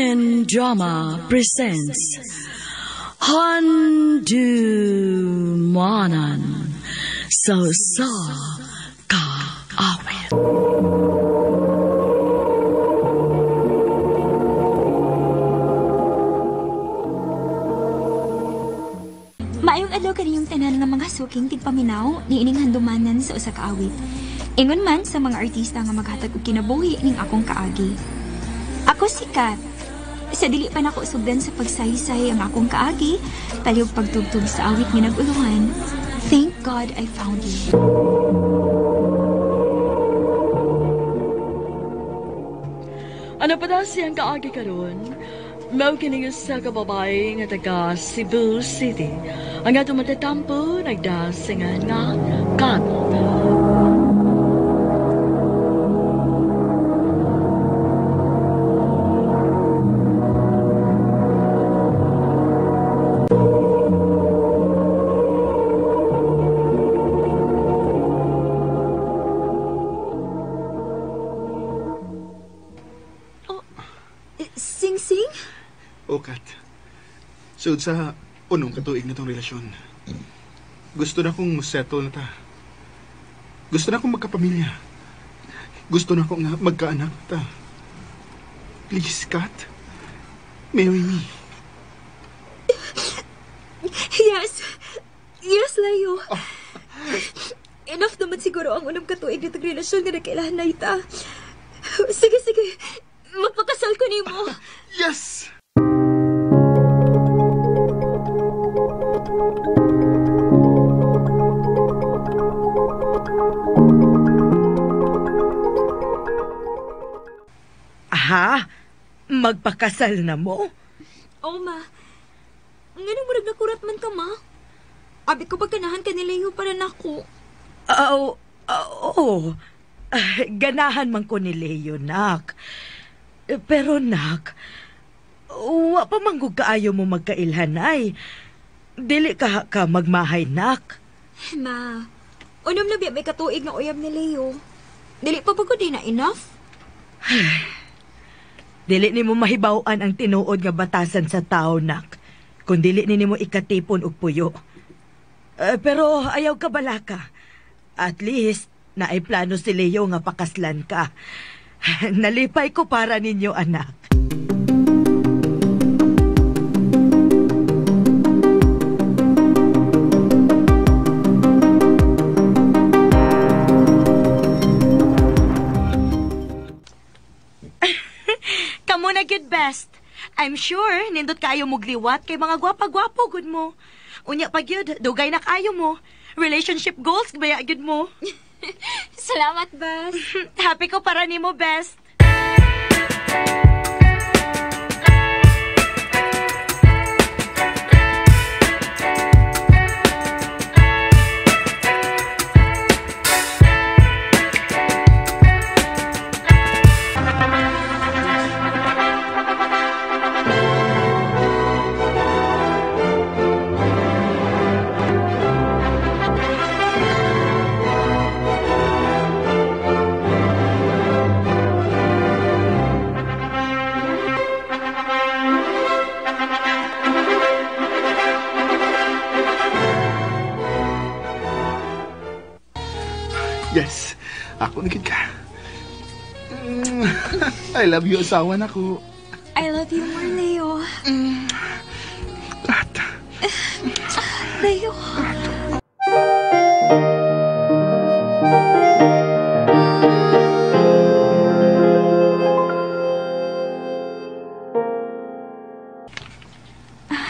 Open Drama presents Handumanan Sa Kaawit. Maayong adlaw kaniyong tanan nga mga suking tigpaminaw niining handumanan sa usa ka awit. Ingon man sa mga artista nga maghatag og kinabuhi ning akong kaagi. Ako si Kat. Sa dili pa nako sugdan sa pagsaysay ang akong kaagi, palihog pagtugtog sa awit nga nag-uluhan. Thank God I found you. Ano pa daw siyang kaagi karon? Mao kini sa kababae nga taga Cebu City. Ang ato matatampo nagdasingan nga Kat. Sing-sing? O, Kat. So, sa unong katuig na tong relasyon, gusto na kong settle na ta. Gusto na akong magkapamilya. Gusto na akong magkaanak ta. Please, Kat. Marry me. Yes. Yes, Layo. Enough naman siguro ang unang katuig na tong relasyon nga nagkailangan na ita. Sige. Magpakasal ko nimo. Yes! Aha? Magpakasal na mo? Oo, ma. Nganong murag nakurat man ka, ma? Abi ko pagkanahan ka ni Leo para nako. Oo. Ganahan man ko ni Leo, nak. Pero, nak, wa pa manggug kaayo mo magkailhanay. Dili ka magmahay, nak. Ma, unom na biya may katuig na uyab ni Leo. Dili pa ba ko di na enough? Dili ni mo mahibawan ang tinuod nga batasan sa tao, nak. Kung dili ni mo ikatipon og puyo. Pero ayaw ka bala ka. At least, naay plano si Leo nga pakaslan ka. Nalipay ko para ninyo, anak. Kamu na good best. I'm sure nindot kayo mo gliwat kay mga gwapa-gwapo gud mo. Unya pa gyud, dugay na kayo mo. Relationship goals baya gyud mo. Salamat, Bas. Happy ko para nimo, best. Yes, ako na ka. I love you, asawa na ko. I love you more, Leo. Kat. Leo.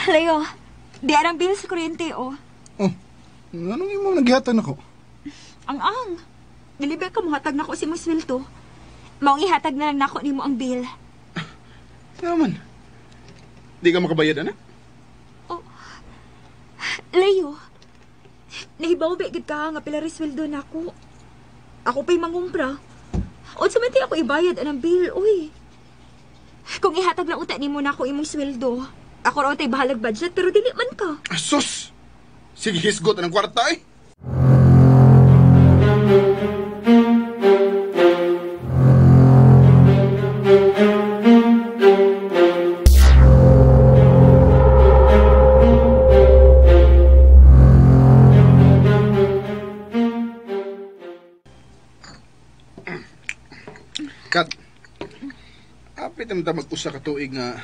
Leo, di arang bill sa kuryente, oh. Oh, anong imong nagyatan ako? Ang. Dilibe ka mo hatag na ko si Mas Wilto. Maong ihatag na lang nako nimo ang bill. Naman. Di ka makabayad, anak? Oh. Leo. Nahibaw gid ka nga pila resweldo nako. Ako pa'y mangumpra. O sa man ako ibayad anang bill, uy. Kung ihatag lang uta nimo nako imong sweldo, ako raw tay bahalag budget pero dili man ka. Sus! Sige, hisgot ng kwarta eh. Apit naman ta mag-usa ka tuig nga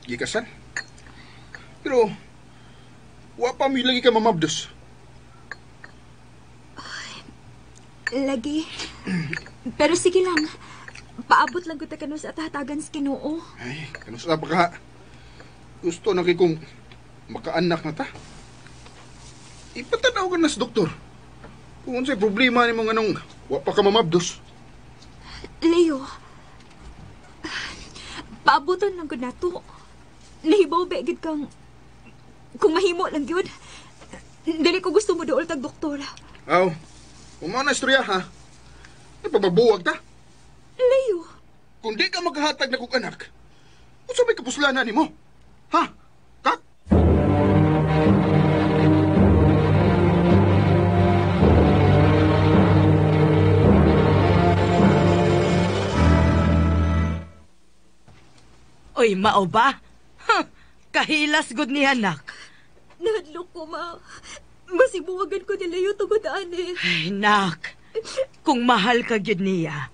gikasal. Pero, wa pa mi lagi ka mamabdos. Lagi. Pero sige lang. Paabot lang ko ta kano sa tatagan sa Ginoo. Ay, kanusa pa ka. Gusto na kay kong makaanak na ta. Ipatanaw ka na sa doktor. Kung unsay problema ni mga anong wa pa ka mamabdos. Leo, paabutan lang ko na to. Nahibaw ba gid kang kung mahimo lang yun. Dili ko gusto mo dool tag doktor. Aw, umana istorya ha. Napababuwag ta. Leo, Kung di ka maghahatag na kong anak, unsa may kapuslanan nimo? Ha? Kak? Oy, mao ba? Huh, kahilas gud ni anak. nahadlok ko ma. Masibuwagan ko ni Leo tungod ani. Ay, nak. Kung mahal ka gyud niya,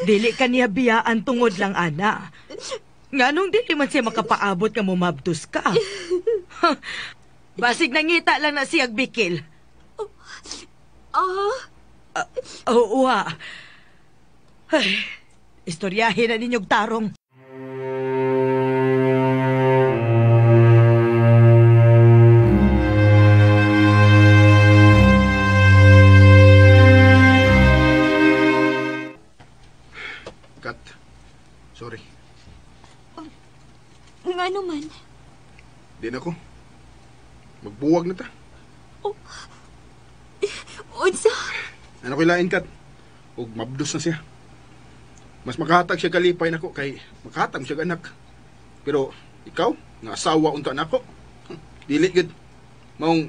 dili ka niya biyaan tungod lang ana. Nganong dili man siya makapaabot nga mumabtos ka. Huh, basig nangita lang na siyag bikil. Oo, Ay, istoryahin na ninyong tarong. Kat, sorry. Nga naman. Di na ko. Magbuwag na ta. Unsa? Ano ko ilain, Kat? Huwag mabdos na siya. Mas makahatag siya kalipay nako kay makahatag siya anak. Pero ikaw, nga asawa unta nako. Dili gud. Maong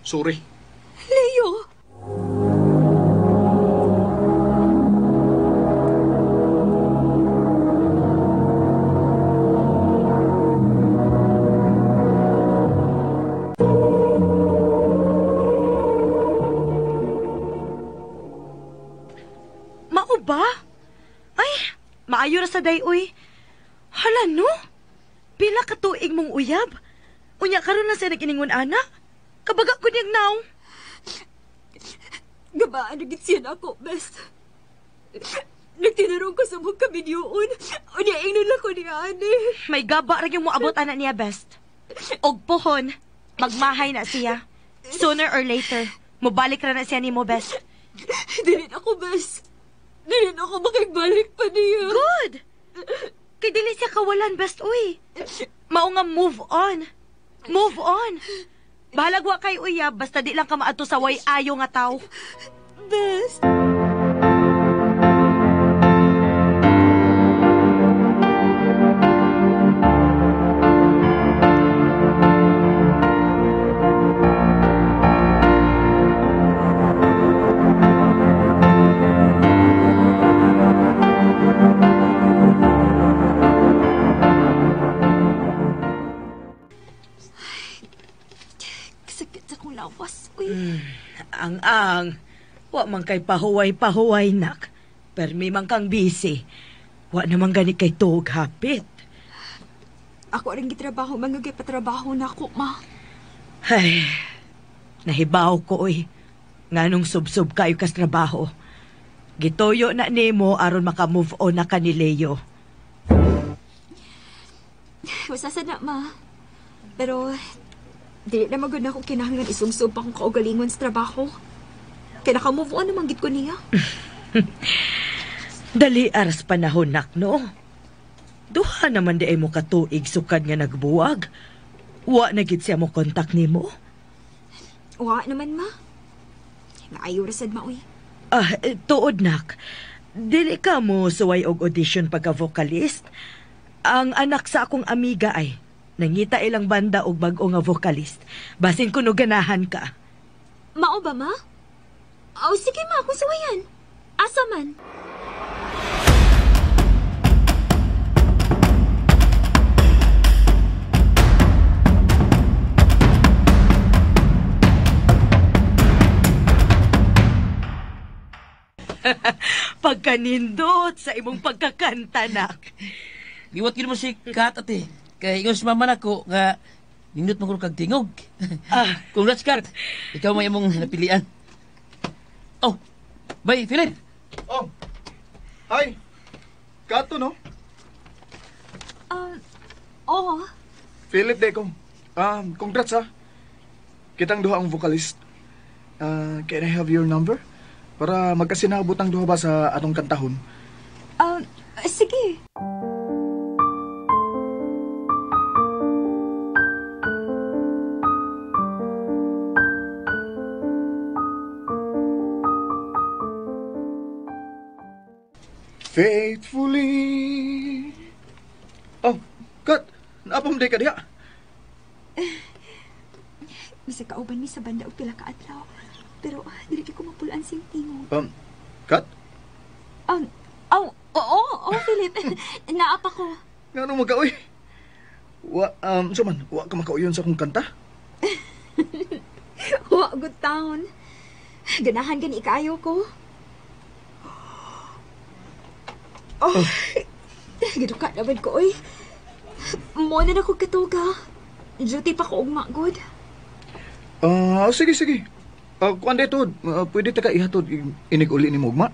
sorry. Leo! Mao ba? Ay, maayo ra sa dayoy. Hala no? Pila ka tuig mong uyab? Unya karon na siya naginingon ana? Kabaga ko niyang naong. Gabaan na siya na ako, best. Nagtinarong ko sa mga kabinyoon. Unya, ingnon lang ko ni Ani. May gaba ra yung moabot ana niya best. Og pohon, magmahay na siya. Sooner or later, mobalik ra na siya nimo best. Dili na ako, best. Dili na ako makigbalik pa niya. Good! Kay dili siya kawalan best uy. Mao nga move on. Move on. Bahalag wa kay uyab basta di lang ka maadto sa way ayo nga tawo. Best. Sakit sa kong lawas, uy. Ang wa man kay pahuway-pahuway nak. Permi man kang busy. Wa naman gani kay tuog hapit. Ako rin gitrabaho, mangagay patrabaho na ako, ma. Ay, nahibaw ko uy. Nganong sub-sub kayo kas trabaho. Gitoyo na nimo aron maka-move on na ka ni Leo. Wasasa na, ma. Pero, dili na magod na akong kinahanglan isumsub pa akong kaugalingon sa trabaho. Kaya naka-move on naman gid ko niya. Dali aras panahon nak no. Duha naman di ay mo katuig sukad nga nagbuwag. Wa na gid siya mo kontak nimo. Wa naman, ma. Maayo rasad, ma, uy. Tuod nak. Dili ka mo suway og audition pagka-vocalist. Ang anak sa akong amiga ay nangita ilang banda og bag-o nga vocalist. Basin kuno ganahan ka. Mao ba, ma? Oh, sige, ma, kung suwayan. Asa man? Pagkanindot sa imong pagkakanta nak. liwat gid mo si Kat ate. Kay ingon si mama nako nga nindot mo kag tingog. Congrats Kat. Ikaw may imong napilian. Oh, bay Philip. Oh, hi. Kato, no? Oo. Philip Decong. Congrats, ha. Kitang duha ang vocalist. Can I have your number? Para magkasinabot ang duha ba sa atong kantahon? Sige. Faithfully. Oh, Kat. Naapam day ka diha. Bisa kauban mi sa banda og pila ka adlaw. Pero dili ko mapulaan sing tingog. Kat? Oo, Philip. Naapa ko. Nga nung magkaoy? Wa ka makauyon sa akong kanta? Wa good town. Ganahan gani kaayo ko. Giduka naman ko, oy. Mo na ako katuga. Duty pa ko ugma, good. Sige. Kuan dito, pwede ta ka ihatod inig uli ni Mugma?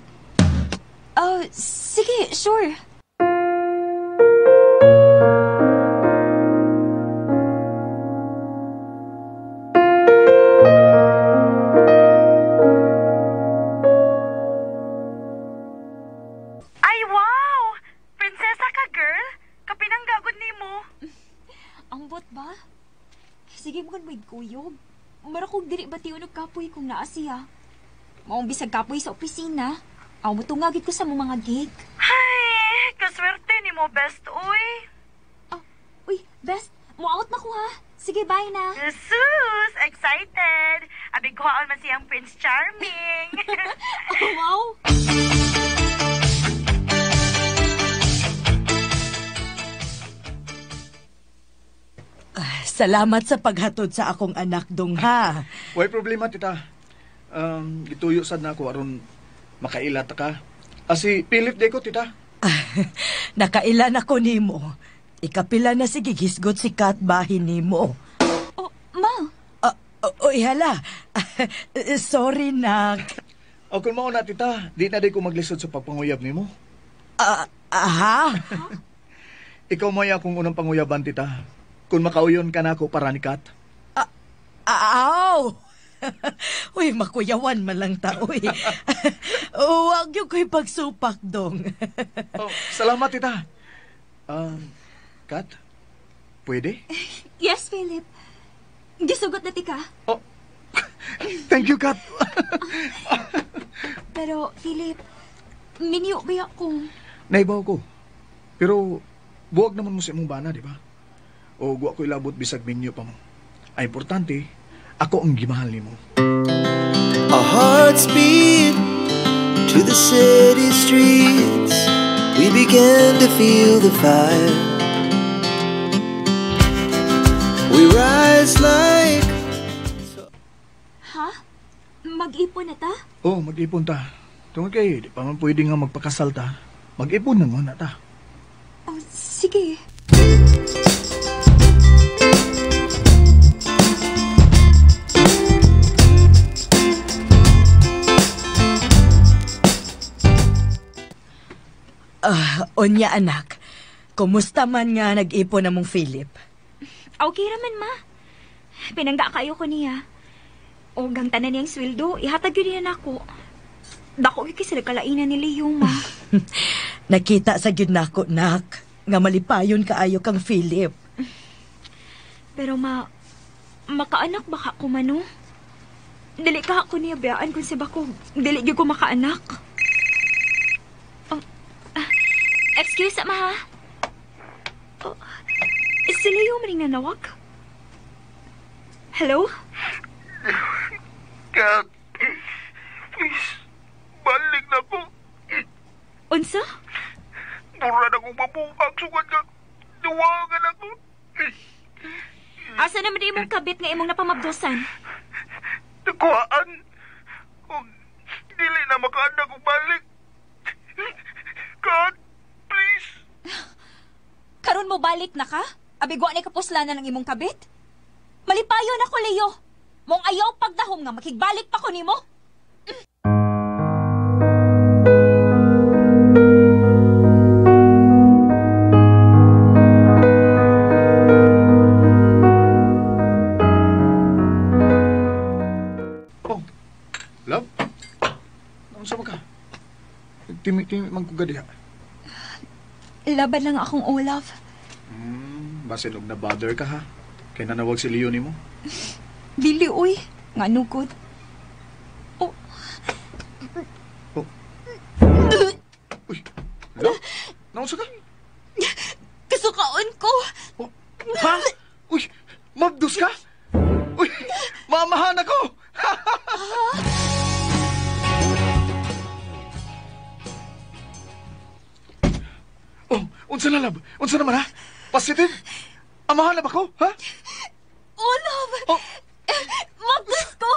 Sige, sure. Ay, wow! Prinsesa ka, girl? Kapinanggagod ni mo. Ambot ba? Sige mo mo'y kuyog. Mara kong dili ba tiyo nagkapoy kung naa siya. Maong bisag kapoy sa opisina. Aw mo tungagit ko sa mo mga gig. Ay, kaswerte ni mo, best, uy. Uy, best, mo out na ko ha. Sige, bye na. Jesus, excited. Abig ko man siyang Prince Charming. Wow! Salamat sa paghatod sa akong anak dong ha. Way problema, tita. Ituyo sad na ako aron makailat ka. Si Philip Deco, tita. Nakailan ako nimo. Ikapila na sige gisgot si Kat bahin nimo. Ma! Uy, hala. Sorry, nak. O kung mao na, tita, di na di ko maglisod sa pagpanguyab nimo. Aha? Ikaw may akong unang panguyaban, tita. Kung makauyon ka na ako para ni Kat. Aw! Uy, makuyawan man lang ta, uy. Huwag yung ko'y pagsupak dong. Salamat, tita. Kat, pwede? Yes, Philip. Gisugot na tika. Thank you, Kat. Pero, Philip, minyo ba ako? Naibaw ko. Pero, buwag naman mo sa imong bana, di ba? O guwa ko ilabot bisag minyo pa mo. Ay, importante, ako ang gimahal ni mo. Our hearts beat to the city streets. We began to feel the fire. We rise like... Ha? Mag-ipon na ta? Mag-ipon ta. Tungkol kay, di pa man pwede nga magpakasal ta. Mag-ipon na nga na ta. Sige. Onya anak, kumusta man nga nag-ipon na mong Philip? Okay raman, ma. Pinangga kayo ko niya. O gang tanan niyang sweldo, ihatag yun niya ako. Dako kay sila kalainan ni Leo, ma. Nakita sa gyud nako, nak, nga malipayon kaayo kang Philip. Pero makaanak baka ko mano? Dili ka ako niya biyaan kung si bako. Dili gyud ko makaanak. Excuse, ma, ha? Si Leo maring nanawag? Hello? Kat, please, balik na ko. Unsa? Mura na kong mabuhag, sugat ka. Nawagan ako. Asa naman di imong kabit nga imong napamabdosan? Nakuhaan. Kung dili na makaanak kong balik. Kat, please. Aron mo balik na ka? Abigwa ni kapuslanan ng imong kabit? Malipayo na ko, Leo. Mong ayaw pagdahom nga makigbalik pa ko nimo. Oh, love? Naon sa ka? Timi-timi man ko gadiha. Laban lang akong Olaf. Basin og na-bother ka ha? Kaya nanawag si Leo nimo. Dili, uy. Nga nugod. Oh. Uy, love? Naon sa ka? Kasukaon ko. Oh, ha? Uy, mabdus ka? Uy, mamahan ako! Oh, unsa na lab? Unsa naman ha? Positive? Amahan na ba ko? Ha? Olaf! Oh. Mabdus ko!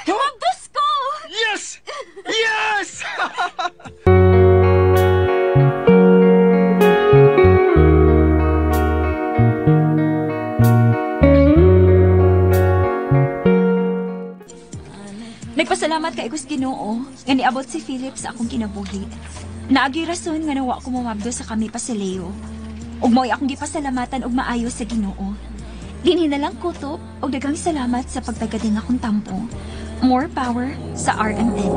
Mabdus ko! Yes! Yes! Nagpasalamat kay Gus Ginoo nga niabot si Philip sa akong kinabuhi. Naagi rason nga nawa ko mamabdo sa kami pa si Leo. Ug mo'y akong gipasalamatan og maayo sa Ginoo. Dinhi na lang kutob og daghang salamat sa pagtagading akong tampo. More power sa RMN.